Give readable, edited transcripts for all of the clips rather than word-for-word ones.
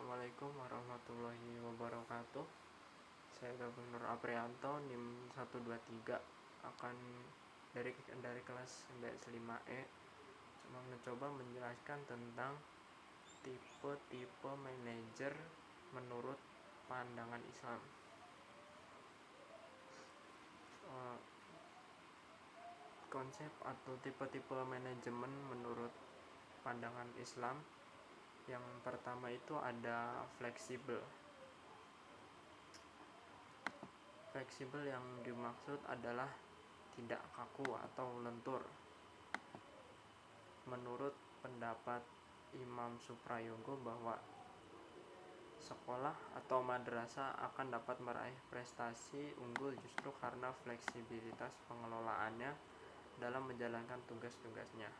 Assalamualaikum warahmatullahi wabarakatuh. Saya Gubernur Aprianto NIM 123 akan dari kelas MBS 5E mencoba menjelaskan tentang tipe-tipe manajer menurut pandangan Islam. Konsep atau tipe-tipe manajemen menurut pandangan Islam. Yang pertama itu ada fleksibel. Fleksibel yang dimaksud adalah tidak kaku atau lentur. Menurut pendapat Imam Suprayogo bahwa sekolah atau madrasah akan dapat meraih prestasi unggul justru karena fleksibilitas pengelolaannya dalam menjalankan tugas-tugasnya.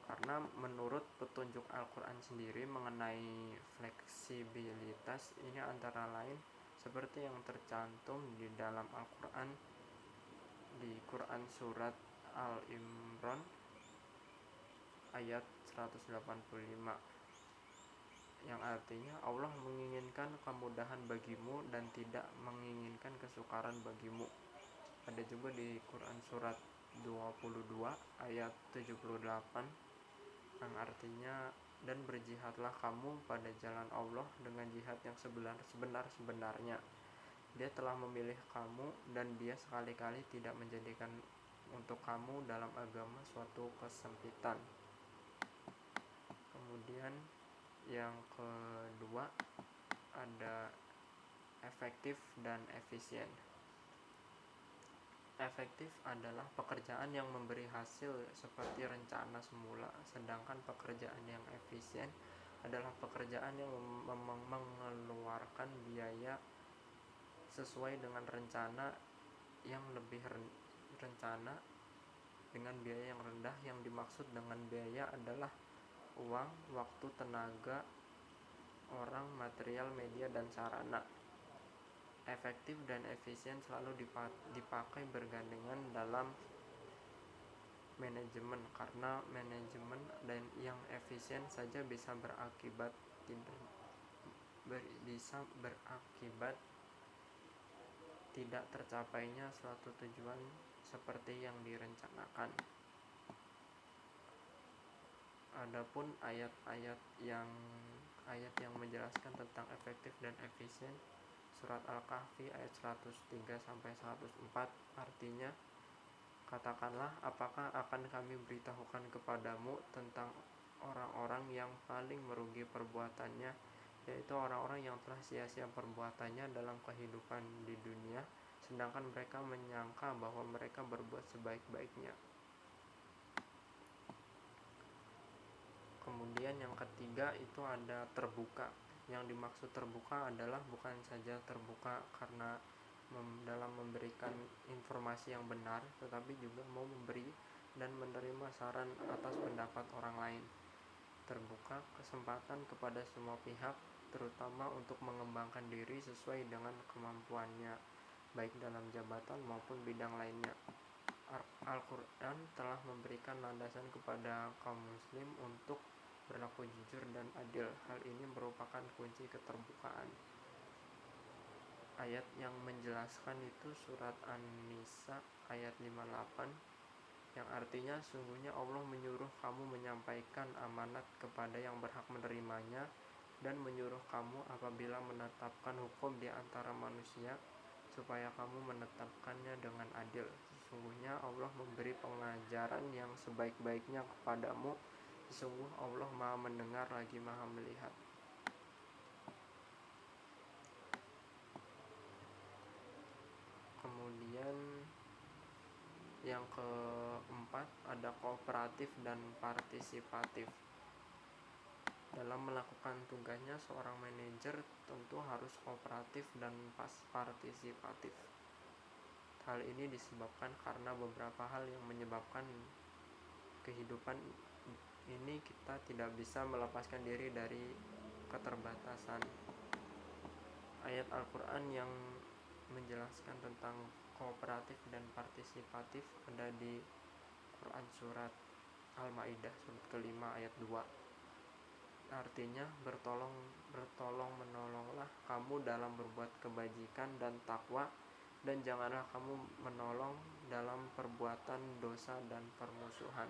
Karena menurut petunjuk Al-Quran sendiri mengenai fleksibilitas ini antara lain seperti yang tercantum di dalam Al-Quran di Quran surat Al-Imran ayat 185 yang artinya Allah menginginkan kemudahan bagimu dan tidak menginginkan kesukaran bagimu. Ada juga di Quran surat 22 ayat 78 yang artinya dan berjihadlah kamu pada jalan Allah dengan jihad yang sebenar-benarnya. Dia telah memilih kamu dan dia sekali-kali tidak menjadikan untuk kamu dalam agama suatu kesempitan. Kemudian yang kedua ada efektif dan efisien. Efektif adalah pekerjaan yang memberi hasil seperti rencana semula, sedangkan pekerjaan yang efisien adalah pekerjaan yang mengeluarkan biaya sesuai dengan rencana yang lebih rencana dengan biaya yang rendah. Yang dimaksud dengan biaya adalah uang, waktu, tenaga, orang, material, media, dan sarana. Efektif dan efisien selalu dipakai bergandengan dalam manajemen karena manajemen dan yang efisien saja bisa berakibat tidak tercapainya suatu tujuan seperti yang direncanakan. Adapun ayat yang menjelaskan tentang efektif dan efisien surat Al-Kahfi ayat 103-104 artinya, katakanlah, apakah akan kami beritahukan kepadamu tentang orang-orang yang paling merugi perbuatannya, yaitu orang-orang yang telah sia-sia perbuatannya dalam kehidupan di dunia, sedangkan mereka menyangka bahwa mereka berbuat sebaik-baiknya. Kemudian yang ketiga itu ada terbuka. Yang dimaksud terbuka adalah bukan saja terbuka karena dalam memberikan informasi yang benar, tetapi juga mau memberi dan menerima saran atas pendapat orang lain. Terbuka kesempatan kepada semua pihak, terutama untuk mengembangkan diri sesuai dengan kemampuannya, baik dalam jabatan maupun bidang lainnya. Al-Quran telah memberikan landasan kepada kaum muslim untuk berlaku jujur dan adil. Hal ini merupakan kunci keterbukaan. Ayat yang menjelaskan itu surat An-Nisa ayat 58 yang artinya, sungguhnya Allah menyuruh kamu menyampaikan amanat kepada yang berhak menerimanya dan menyuruh kamu apabila menetapkan hukum di antara manusia supaya kamu menetapkannya dengan adil. Sesungguhnya Allah memberi pengajaran yang sebaik-baiknya kepadamu. Sesungguh Allah Maha mendengar lagi Maha melihat. Kemudian yang keempat ada kooperatif dan partisipatif. Dalam melakukan tugasnya, seorang manajer tentu harus kooperatif dan partisipatif. Hal ini disebabkan karena beberapa hal yang menyebabkan kehidupan ini kita tidak bisa melepaskan diri dari keterbatasan. Ayat Al-Quran yang menjelaskan tentang kooperatif dan partisipatif ada di Quran surat Al-Maidah surat ke-5 ayat 2. artinya bertolong menolonglah kamu dalam berbuat kebajikan dan takwa, dan janganlah kamu menolong dalam perbuatan dosa dan permusuhan.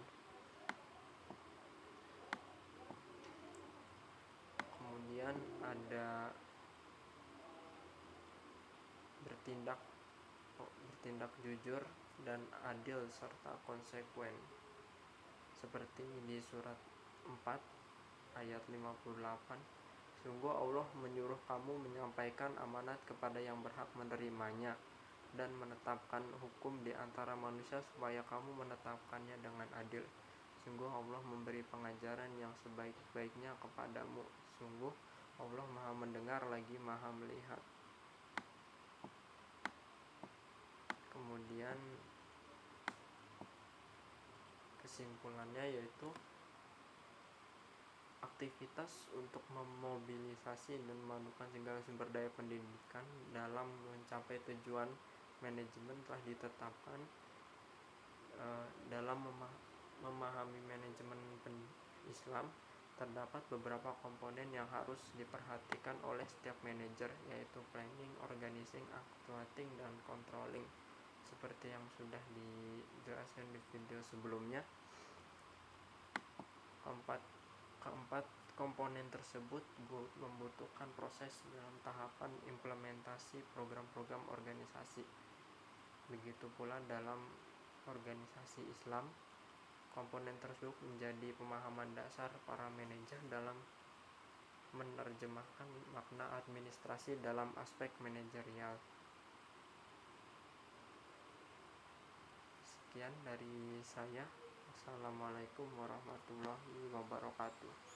Kemudian ada bertindak jujur dan adil serta konsekuen, seperti di surat 4 ayat 58. Sungguh Allah menyuruh kamu menyampaikan amanat kepada yang berhak menerimanya dan menetapkan hukum di antara manusia supaya kamu menetapkannya dengan adil. Sungguh Allah memberi pengajaran yang sebaik-baiknya kepadamu. Sungguh Allah Maha mendengar lagi Maha melihat. Kemudian kesimpulannya yaitu aktivitas untuk memobilisasi dan memadukan segala sumber daya pendidikan dalam mencapai tujuan manajemen telah ditetapkan. Dalam memahami manajemen Islam, terdapat beberapa komponen yang harus diperhatikan oleh setiap manajer, yaitu planning, organizing, actuating, dan controlling, seperti yang sudah dijelaskan di video sebelumnya. Keempat komponen tersebut membutuhkan proses dalam tahapan implementasi program-program organisasi. Begitu pula dalam organisasi Islam, komponen tersebut menjadi pemahaman dasar para manajer dalam menerjemahkan makna administrasi dalam aspek manajerial. Sekian dari saya. Assalamualaikum warahmatullahi wabarakatuh.